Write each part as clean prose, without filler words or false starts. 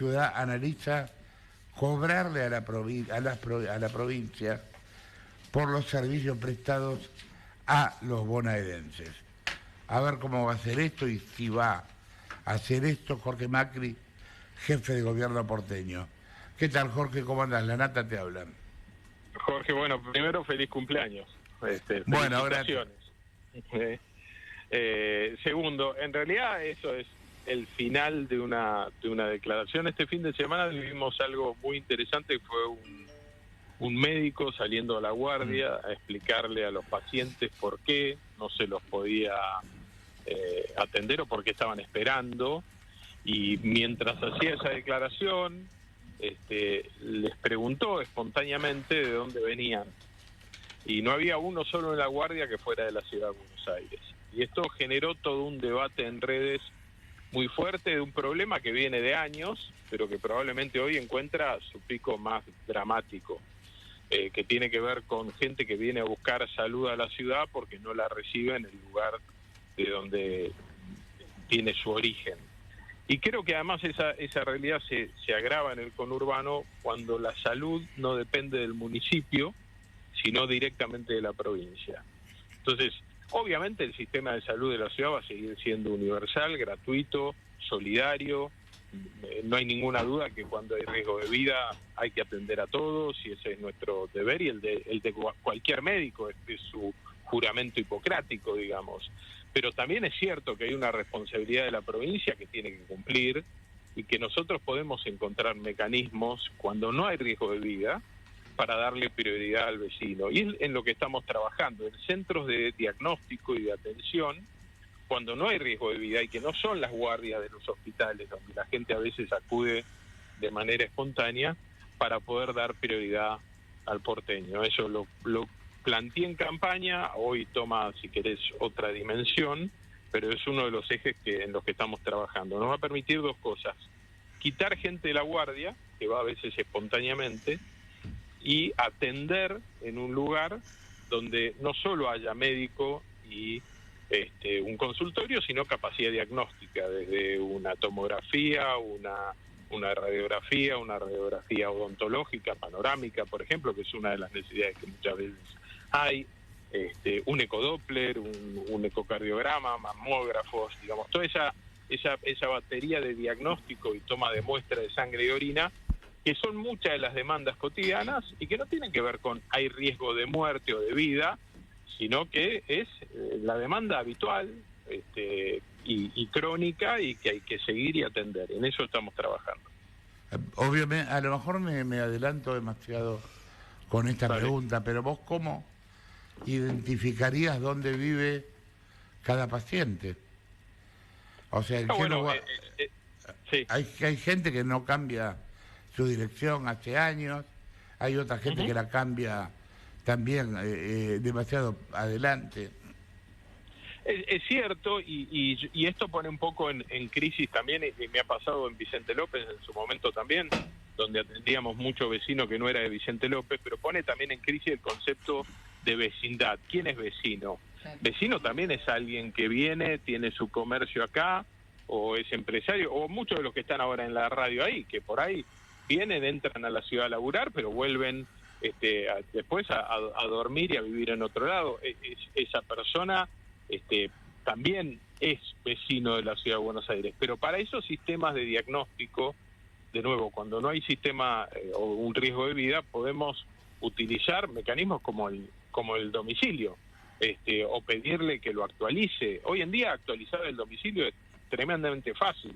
ciudad analiza cobrarle a la provincia por los servicios prestados a los bonaerenses. A ver cómo va a hacer esto y si va a hacer esto Jorge Macri, jefe de gobierno porteño. ¿Qué tal, Jorge? ¿Cómo andás? La Nata te habla. Jorge, bueno, primero feliz cumpleaños. Bueno, gracias. Segundo, en realidad eso es el final de una declaración. Este fin de semana vivimos algo muy interesante, fue un médico saliendo a la guardia a explicarle a los pacientes por qué no se los podía atender o por qué estaban esperando, y mientras hacía esa declaración les preguntó espontáneamente de dónde venían, y no había uno solo en la guardia que fuera de la ciudad de Buenos Aires, y esto generó todo un debate en redes muy fuerte de un problema que viene de años, pero que probablemente hoy encuentra su pico más dramático, que tiene que ver con gente que viene a buscar salud a la ciudad porque no la recibe en el lugar de donde tiene su origen. Y creo que además esa realidad se agrava en el conurbano cuando la salud no depende del municipio, sino directamente de la provincia. Entonces, obviamente el sistema de salud de la ciudad va a seguir siendo universal, gratuito, solidario. No hay ninguna duda que cuando hay riesgo de vida hay que atender a todos, y ese es nuestro deber y el de cualquier médico, es su juramento hipocrático, digamos. Pero también es cierto que hay una responsabilidad de la provincia que tiene que cumplir, y que nosotros podemos encontrar mecanismos cuando no hay riesgo de vida para darle prioridad al vecino. Y es en lo que estamos trabajando, en centros de diagnóstico y de atención, cuando no hay riesgo de vida y que no son las guardias de los hospitales, donde la gente a veces acude de manera espontánea, para poder dar prioridad al porteño. Eso lo planteé en campaña, hoy toma, si querés, otra dimensión, pero es uno de los ejes en los que estamos trabajando. Nos va a permitir dos cosas: quitar gente de la guardia, que va a veces espontáneamente, y atender en un lugar donde no solo haya médico y un consultorio, sino capacidad diagnóstica, desde una tomografía, una radiografía odontológica, panorámica, por ejemplo, que es una de las necesidades que muchas veces hay, un ecodoppler, un ecocardiograma, mamógrafos, digamos, toda esa batería de diagnóstico y toma de muestra de sangre y orina, que son muchas de las demandas cotidianas y que no tienen que ver con hay riesgo de muerte o de vida, sino que es la demanda habitual y crónica, y que hay que seguir y atender. En eso estamos trabajando. Obviamente, a lo mejor me adelanto demasiado con esta pregunta, pero vos ¿cómo identificarías dónde vive cada paciente? O sea, ¿en qué lugar? Sí. Hay gente que no cambia su dirección hace años, hay otra gente que la cambia también demasiado adelante. Es cierto, y esto pone un poco en crisis también, y me ha pasado en Vicente López en su momento también, donde atendíamos mucho vecino que no era de Vicente López, pero pone también en crisis el concepto de vecindad. ¿Quién es vecino? Vecino también es alguien que viene, tiene su comercio acá, o es empresario, o muchos de los que están ahora en la radio ahí, que por ahí vienen, entran a la ciudad a laburar, pero vuelven después a dormir y a vivir en otro lado. Esa persona también es vecino de la ciudad de Buenos Aires, pero para esos sistemas de diagnóstico, de nuevo, cuando no hay sistema o un riesgo de vida, podemos utilizar mecanismos como el domicilio, o pedirle que lo actualice. Hoy en día actualizar el domicilio es tremendamente fácil,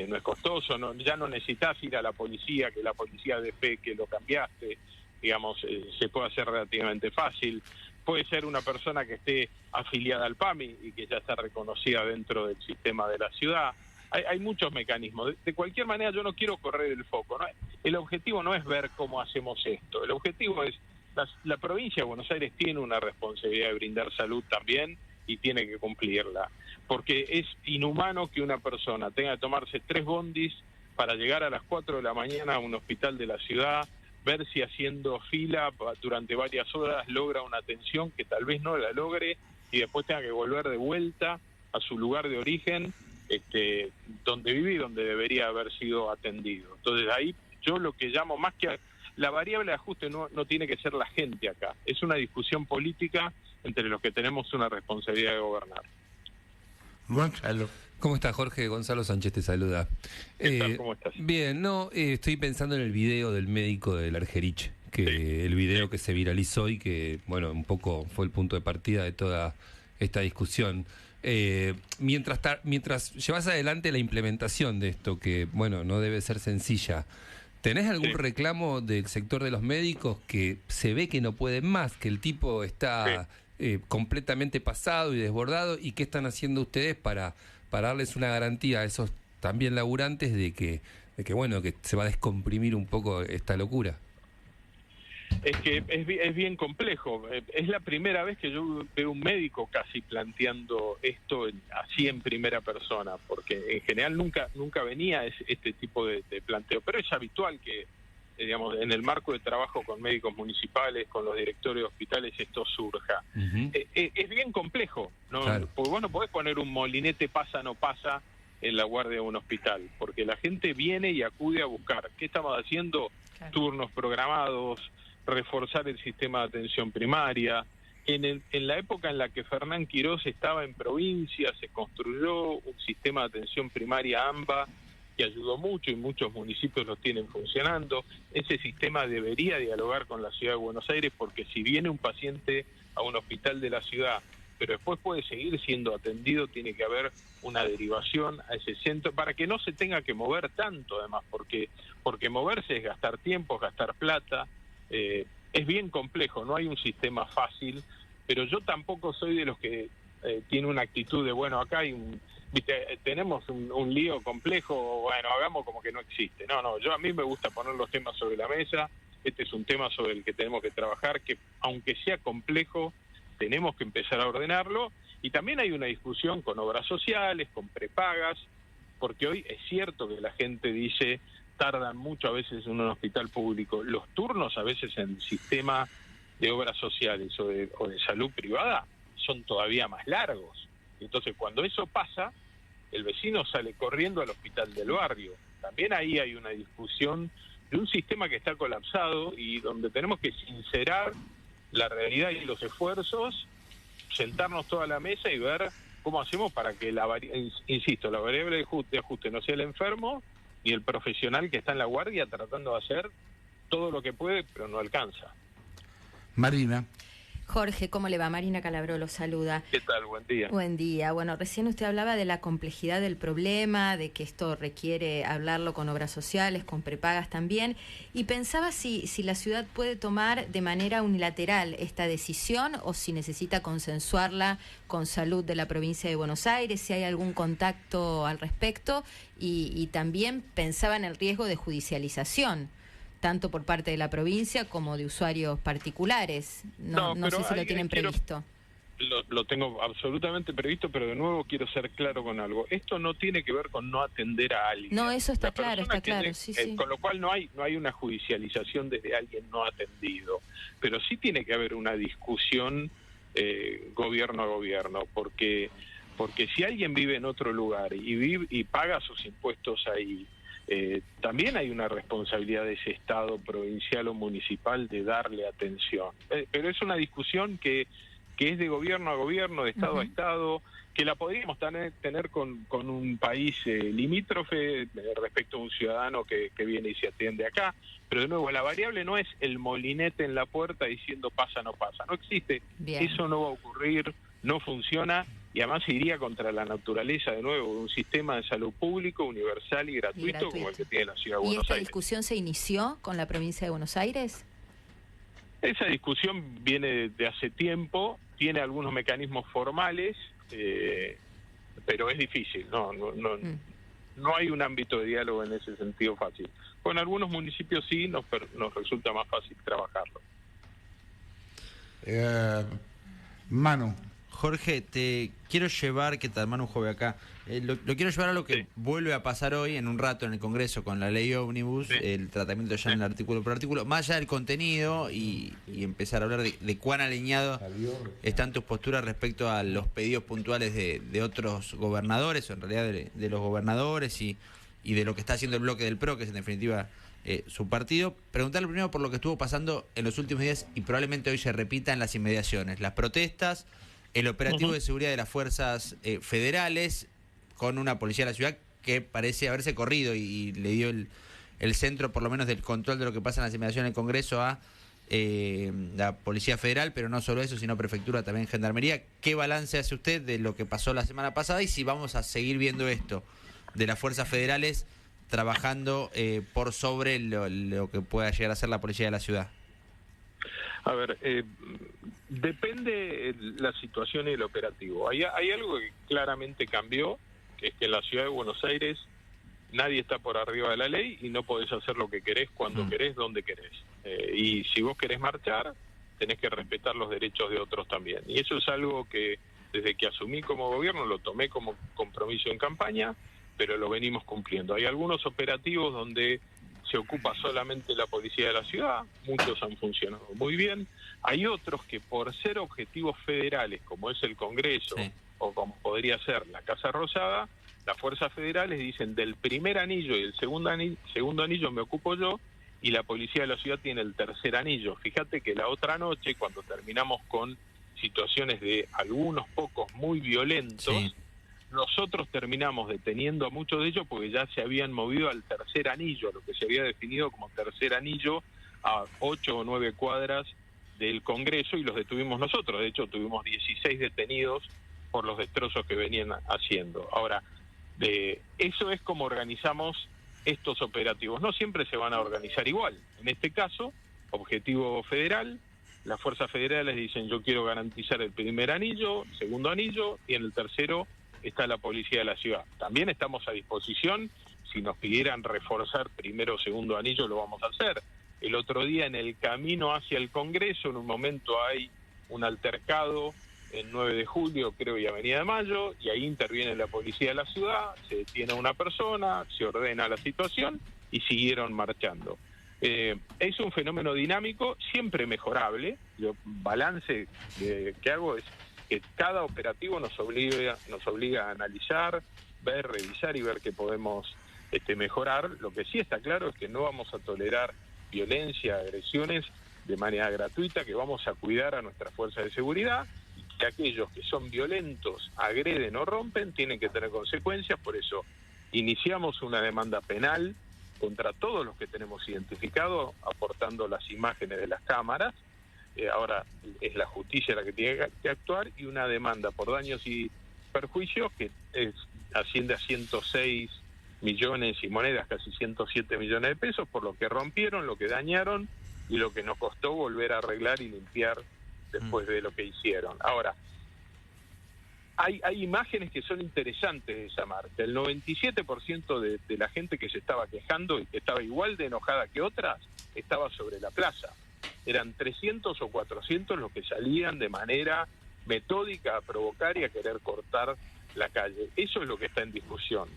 no es costoso, ya no necesitas ir a la policía, que la policía dé fe que lo cambiaste, digamos, se puede hacer relativamente fácil. Puede ser una persona que esté afiliada al PAMI y que ya está reconocida dentro del sistema de la ciudad. Hay muchos mecanismos. De cualquier manera, yo no quiero correr el foco, ¿no? El objetivo no es ver cómo hacemos esto. El objetivo es, la provincia de Buenos Aires tiene una responsabilidad de brindar salud también, y tiene que cumplirla. Porque es inhumano que una persona tenga que tomarse 3 bondis para llegar a las 4 de la mañana a un hospital de la ciudad, ver si haciendo fila durante varias horas logra una atención que tal vez no la logre, y después tenga que volver de vuelta a su lugar de origen donde vive y donde debería haber sido atendido. Entonces ahí yo lo que llamo, más que la variable de ajuste no tiene que ser la gente acá, es una discusión política entre los que tenemos una responsabilidad de gobernar. Gonzalo. ¿Cómo estás, Jorge? Gonzalo Sánchez te saluda. ¿Qué tal? ¿Cómo estás? Bien, estoy pensando en el video del médico del Argerich, el video que se viralizó y que, bueno, un poco fue el punto de partida de toda esta discusión. Mientras llevas adelante la implementación de esto, que, bueno, no debe ser sencilla, ¿tenés algún reclamo del sector de los médicos que se ve que no pueden más, que el tipo está completamente pasado y desbordado, y qué están haciendo ustedes para darles una garantía a esos también laburantes de que bueno, que se va a descomprimir un poco esta locura? Es que es bien complejo. Es la primera vez que yo veo un médico casi planteando esto así en primera persona, porque en general nunca venía este tipo de planteo, pero es habitual que, digamos, en el marco de trabajo con médicos municipales, con los directores de hospitales, esto surja. Uh-huh. Es bien complejo, ¿no? Claro. Porque vos no podés poner un molinete pasa no pasa en la guardia de un hospital, porque la gente viene y acude a buscar. ¿Qué estamos haciendo? Claro. Turnos programados, reforzar el sistema de atención primaria. En la época en la que Fernán Quirós estaba en provincia, se construyó un sistema de atención primaria AMBA que ayudó mucho y muchos municipios lo tienen funcionando. Ese sistema debería dialogar con la Ciudad de Buenos Aires, porque si viene un paciente a un hospital de la ciudad, pero después puede seguir siendo atendido, tiene que haber una derivación a ese centro para que no se tenga que mover tanto, además, porque moverse es gastar tiempo, es gastar plata. Es bien complejo, no hay un sistema fácil, pero yo tampoco soy de los que tiene una actitud de, bueno, acá hay tenemos un lío complejo, bueno, hagamos como que no existe. No, a mí me gusta poner los temas sobre la mesa. Este es un tema sobre el que tenemos que trabajar, que aunque sea complejo, tenemos que empezar a ordenarlo. Y también hay una discusión con obras sociales, con prepagas, porque hoy es cierto que la gente dice, tardan mucho a veces en un hospital público. Los turnos a veces en el sistema de obras sociales o de salud privada son todavía más largos. Entonces, cuando eso pasa, el vecino sale corriendo al hospital del barrio. También ahí hay una discusión de un sistema que está colapsado y donde tenemos que sincerar la realidad y los esfuerzos, sentarnos toda la mesa y ver cómo hacemos para que la variable de ajuste no sea el enfermo y el profesional que está en la guardia tratando de hacer todo lo que puede, pero no alcanza. Marina. Jorge, ¿cómo le va? Marina Calabró lo saluda. ¿Qué tal? Buen día. Buen día. Bueno, recién usted hablaba de la complejidad del problema, de que esto requiere hablarlo con obras sociales, con prepagas también, y pensaba si la ciudad puede tomar de manera unilateral esta decisión o si necesita consensuarla con Salud de la provincia de Buenos Aires, si hay algún contacto al respecto, y también pensaba en el riesgo de judicialización, tanto por parte de la provincia como de usuarios particulares. No sé si lo tienen previsto. Lo tengo absolutamente previsto, pero de nuevo quiero ser claro con algo. Esto no tiene que ver con no atender a alguien. No, eso está claro, sí. Con lo cual no hay una judicialización desde alguien no atendido. Pero sí tiene que haber una discusión gobierno a gobierno, porque si alguien vive en otro lugar y paga sus impuestos ahí, también hay una responsabilidad de ese Estado provincial o municipal de darle atención. Pero es una discusión que es de gobierno a gobierno, de Estado a Estado, que la podríamos tener con un país limítrofe respecto a un ciudadano que viene y se atiende acá. Pero de nuevo, la variable no es el molinete en la puerta diciendo pasa, no pasa. No existe. Bien. Eso no va a ocurrir, no funciona. Y además iría contra la naturaleza, de nuevo, de un sistema de salud público, universal y gratuito como el que tiene la Ciudad de Buenos Aires. ¿Y esta discusión se inició con la provincia de Buenos Aires? Esa discusión viene de hace tiempo, tiene algunos mecanismos formales, pero es difícil, no hay un ámbito de diálogo en ese sentido fácil. Con algunos municipios sí nos resulta más fácil trabajarlo. Manu. Jorge, te quiero llevar, que te hermano un joven acá, lo quiero llevar a lo que vuelve a pasar hoy en un rato en el Congreso con la ley Ómnibus, el tratamiento ya en el artículo por artículo, más allá del contenido y empezar a hablar de cuán alineado están tus posturas respecto a los pedidos puntuales de otros gobernadores, o en realidad de los gobernadores y de lo que está haciendo el bloque del PRO, que es en definitiva su partido. Preguntarle primero por lo que estuvo pasando en los últimos días y probablemente hoy se repita en las inmediaciones, las protestas, el operativo de seguridad de las fuerzas federales con una policía de la ciudad que parece haberse corrido y le dio el centro, por lo menos del control de lo que pasa en las inmediaciones del Congreso, a la Policía Federal, pero no solo eso, sino Prefectura, también Gendarmería. ¿Qué balance hace usted de lo que pasó la semana pasada y si vamos a seguir viendo esto de las fuerzas federales trabajando por sobre lo que pueda llegar a ser la policía de la ciudad? A ver, depende la situación y el operativo. Hay algo que claramente cambió, que es que en la ciudad de Buenos Aires nadie está por arriba de la ley y no podés hacer lo que querés, cuando querés, donde querés. Y si vos querés marchar, tenés que respetar los derechos de otros también. Y eso es algo que desde que asumí como gobierno lo tomé como compromiso en campaña, pero lo venimos cumpliendo. Hay algunos operativos donde se ocupa solamente la policía de la ciudad, muchos han funcionado muy bien. Hay otros que por ser objetivos federales, como es el Congreso, o como podría ser la Casa Rosada, las fuerzas federales dicen del primer anillo y el segundo anillo me ocupo yo, y la policía de la ciudad tiene el tercer anillo. Fíjate que la otra noche, cuando terminamos con situaciones de algunos pocos muy violentos, nosotros terminamos deteniendo a muchos de ellos porque ya se habían movido al tercer anillo, lo que se había definido como tercer anillo, a 8 o 9 cuadras del Congreso, y los detuvimos nosotros. De hecho, tuvimos 16 detenidos por los destrozos que venían haciendo. Ahora, eso es como organizamos estos operativos. No siempre se van a organizar igual. En este caso, objetivo federal, las fuerzas federales dicen yo quiero garantizar el primer anillo, segundo anillo, y en el tercero está la policía de la ciudad. También estamos a disposición, si nos pidieran reforzar primero o segundo anillo, lo vamos a hacer. El otro día en el camino hacia el Congreso, en un momento hay un altercado en 9 de julio, creo, y Avenida de Mayo, y ahí interviene la policía de la ciudad, se detiene a una persona, se ordena la situación y siguieron marchando. Es un fenómeno dinámico, siempre mejorable. Yo balance que hago es que cada operativo nos obliga a analizar, ver, revisar y ver qué podemos mejorar. Lo que sí está claro es que no vamos a tolerar violencia, agresiones de manera gratuita, que vamos a cuidar a nuestras fuerzas de seguridad, y que aquellos que son violentos, agreden o rompen, tienen que tener consecuencias. Por eso iniciamos una demanda penal contra todos los que tenemos identificados, aportando las imágenes de las cámaras. Ahora es la justicia la que tiene que actuar, y una demanda por daños y perjuicios que asciende a 106 millones y monedas, casi 107 millones de pesos, por lo que rompieron, lo que dañaron y lo que nos costó volver a arreglar y limpiar después de lo que hicieron. Ahora, hay imágenes que son interesantes de esa marcha. El 97% de la gente que se estaba quejando y que estaba igual de enojada que otras, estaba sobre la plaza. Eran 300 o 400 los que salían de manera metódica a provocar y a querer cortar la calle. Eso es lo que está en discusión.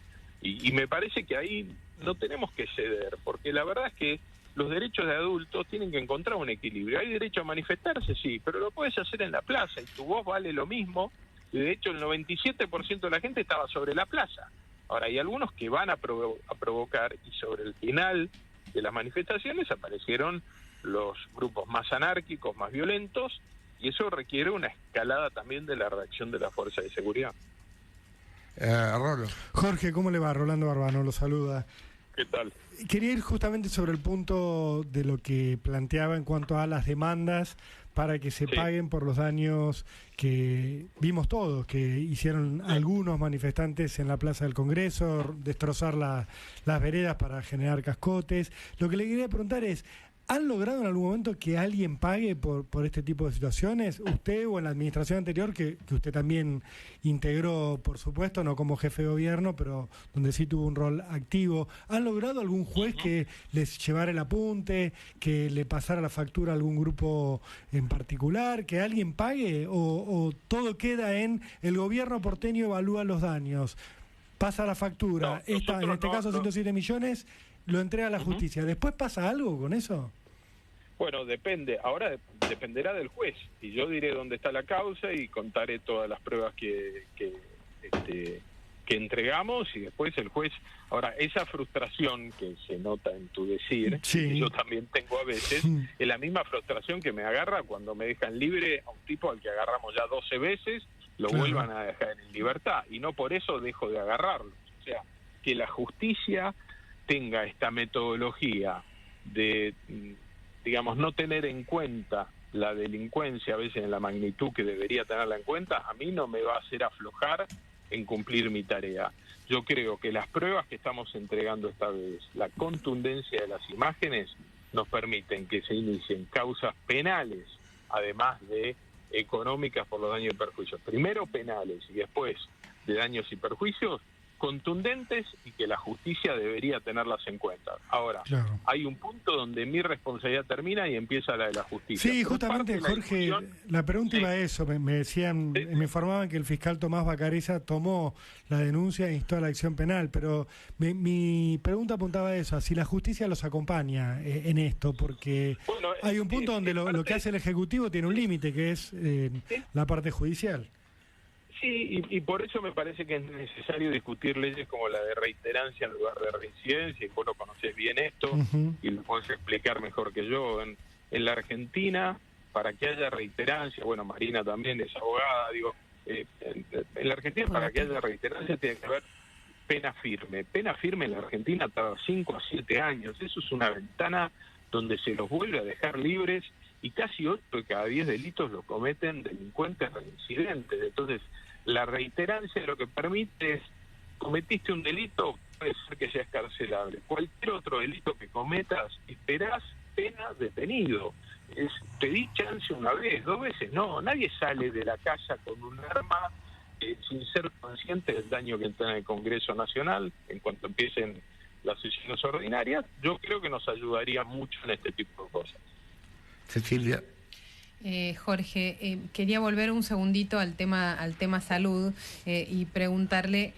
Y me parece que ahí no tenemos que ceder, porque la verdad es que los derechos de adultos tienen que encontrar un equilibrio. Hay derecho a manifestarse, sí, pero lo puedes hacer en la plaza y tu voz vale lo mismo. Y de hecho el 97% de la gente estaba sobre la plaza. Ahora hay algunos que van a provocar, y sobre el final de las manifestaciones aparecieron los grupos más anárquicos, más violentos, y eso requiere una escalada también de la reacción de la fuerza de seguridad. Rolo. Jorge, ¿cómo le va? Rolando Barbano lo saluda. ¿Qué tal? Quería ir justamente sobre el punto de lo que planteaba en cuanto a las demandas para que se paguen por los daños que vimos todos, que hicieron algunos manifestantes en la Plaza del Congreso, destrozar las veredas para generar cascotes. Lo que le quería preguntar es, ¿Han logrado en algún momento que alguien pague por este tipo de situaciones? Usted o en la administración anterior, que usted también integró, por supuesto, no como jefe de gobierno, pero donde sí tuvo un rol activo. ¿Han logrado algún juez que les llevara el apunte, que le pasara la factura a algún grupo en particular, que alguien pague? ¿O todo queda en el gobierno porteño evalúa los daños, pasa la factura, en este caso 107 millones, lo entrega a la justicia? ¿Después pasa algo con eso? Bueno, depende. Ahora dependerá del juez. Y yo diré dónde está la causa y contaré todas las pruebas que entregamos, y después el juez... Ahora, esa frustración que se nota en tu decir, sí, que yo también tengo a veces, es la misma frustración que me agarra cuando me dejan libre a un tipo al que agarramos ya 12 veces, lo vuelvan a dejar en libertad. Y no por eso dejo de agarrarlo. O sea, que la justicia tenga esta metodología de... digamos, no tener en cuenta la delincuencia a veces en la magnitud que debería tenerla en cuenta, a mí no me va a hacer aflojar en cumplir mi tarea. Yo creo que las pruebas que estamos entregando esta vez, la contundencia de las imágenes, nos permiten que se inicien causas penales, además de económicas por los daños y perjuicios. Primero penales y después de daños y perjuicios, contundentes, y que la justicia debería tenerlas en cuenta. Ahora, hay un punto donde mi responsabilidad termina y empieza la de la justicia. Sí, justamente, Jorge, la pregunta iba a eso. Me decían, me informaban que el fiscal Tomás Bacareza tomó la denuncia e instó a la acción penal, pero mi pregunta apuntaba a eso, a si la justicia los acompaña en esto, porque hay un punto donde lo que hace el Ejecutivo tiene un límite, que es la parte judicial. Sí, y por eso me parece que es necesario discutir leyes como la de reiterancia en lugar de reincidencia, y vos lo conocés bien esto, y lo podés explicar mejor que yo. En la Argentina, para que haya reiterancia, bueno, Marina también es abogada, digo, en la Argentina para que haya reiterancia tiene que haber pena firme. Pena firme en la Argentina tarda 5 a 7 años, eso es una ventana donde se los vuelve a dejar libres, y casi 8 de cada 10 delitos lo cometen delincuentes reincidentes. Entonces, la reiterancia lo que permite es, cometiste un delito, puede ser que sea escarcelable. Cualquier otro delito que cometas, esperás pena detenido. Pedí chance una vez, 2 veces, no. Nadie sale de la casa con un arma sin ser consciente del daño que entra en el Congreso Nacional en cuanto empiecen las sesiones ordinarias. Yo creo que nos ayudaría mucho en este tipo de cosas. Cecilia. Jorge, quería volver un segundito al tema salud y preguntarle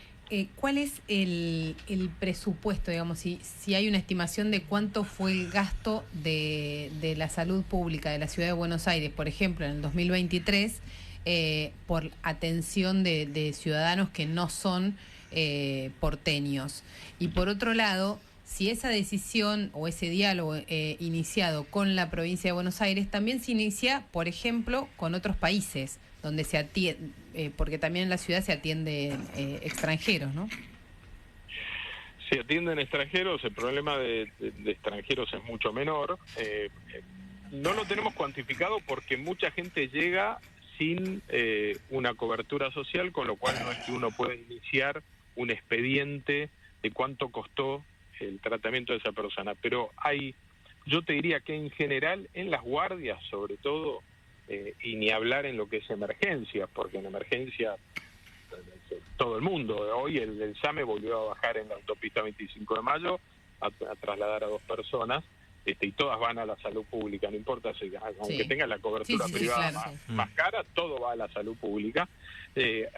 cuál es el presupuesto, digamos, si hay una estimación de cuánto fue el gasto de la salud pública de la Ciudad de Buenos Aires, por ejemplo, en el 2023, por atención de ciudadanos que no son porteños. Y por otro lado, si esa decisión o ese diálogo iniciado con la provincia de Buenos Aires también se inicia, por ejemplo, con otros países, donde se atiende, porque también en la ciudad se atienden extranjeros, ¿no? Se atienden extranjeros, el problema de extranjeros es mucho menor. No lo tenemos cuantificado porque mucha gente llega sin una cobertura social, con lo cual no es que uno pueda iniciar un expediente de cuánto costó el tratamiento de esa persona, pero yo te diría que en general en las guardias sobre todo, y ni hablar en lo que es emergencia, porque en emergencia todo el mundo, hoy el SAME volvió a bajar en la autopista 25 de Mayo a trasladar a 2 personas, y todas van a la salud pública, no importa si, aunque tenga la cobertura privada claro, más cara, todo va a la salud pública.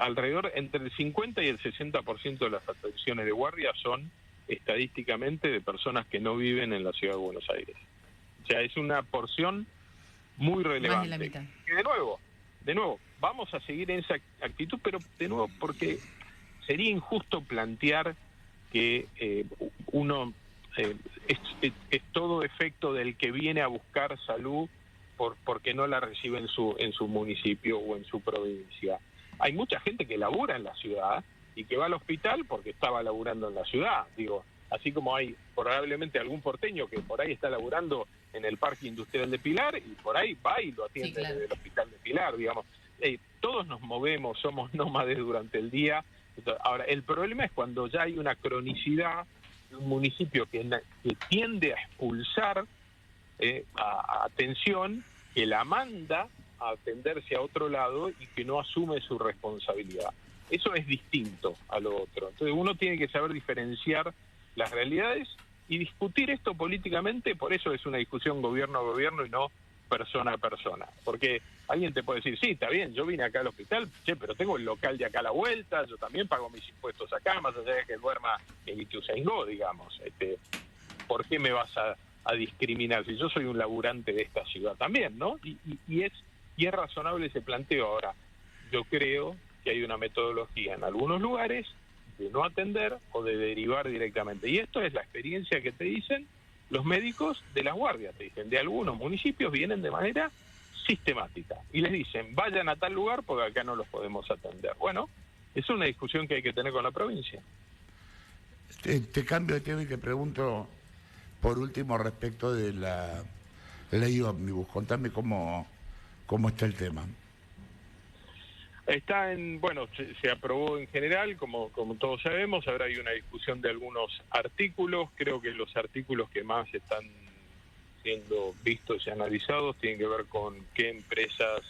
Alrededor entre el 50 y el 60% de las atenciones de guardia son estadísticamente de personas que no viven en la Ciudad de Buenos Aires. O sea, es una porción muy relevante. Más de la mitad. Y de nuevo, vamos a seguir en esa actitud, pero de nuevo porque sería injusto plantear que uno es todo efecto del que viene a buscar salud porque no la recibe en su municipio o en su provincia. Hay mucha gente que labura en la ciudad y que va al hospital porque estaba laburando en la ciudad, digo, así como hay probablemente algún porteño que por ahí está laburando en el Parque Industrial de Pilar y por ahí va y lo atiende desde el Hospital de Pilar, digamos. Todos nos movemos, somos nómades durante el día. Ahora, el problema es cuando ya hay una cronicidad de un municipio que tiende a expulsar atención, que la manda a atenderse a otro lado y que no asume su responsabilidad. Eso es distinto a lo otro. Entonces uno tiene que saber diferenciar las realidades y discutir esto políticamente. Por eso es una discusión gobierno a gobierno y no persona a persona. Porque alguien te puede decir, sí, está bien, yo vine acá al hospital, pero tengo el local de acá a la vuelta, yo también pago mis impuestos acá, más allá de que duerma en Ituzaingó, digamos. ¿Por qué me vas a discriminar si yo soy un laburante de esta ciudad también, ¿no? Y es razonable ese planteo. Ahora, yo creo que hay una metodología en algunos lugares de no atender o de derivar directamente. Y esto es la experiencia que te dicen los médicos de las guardias, te dicen, de algunos municipios vienen de manera sistemática y les dicen, vayan a tal lugar porque acá no los podemos atender. Bueno, es una discusión que hay que tener con la provincia. Te cambio de tema y te pregunto, por último, respecto de la ley ómnibus. Contame cómo está el tema. Está se aprobó en general, como todos sabemos. Ahora hay una discusión de algunos artículos. Creo que los artículos que más están siendo vistos y analizados tienen que ver con qué empresas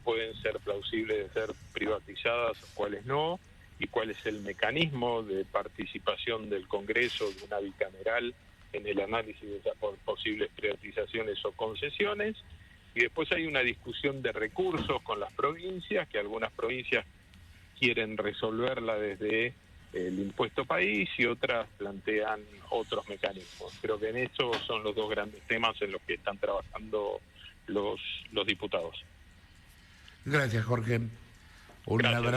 pueden ser plausibles de ser privatizadas o cuáles no, y cuál es el mecanismo de participación del Congreso, de una bicameral, en el análisis de esas posibles privatizaciones o concesiones. Y después hay una discusión de recursos con las provincias, que algunas provincias quieren resolverla desde el impuesto país y otras plantean otros mecanismos. Creo que en eso son los dos grandes temas en los que están trabajando los diputados. Gracias, Jorge. Un abrazo.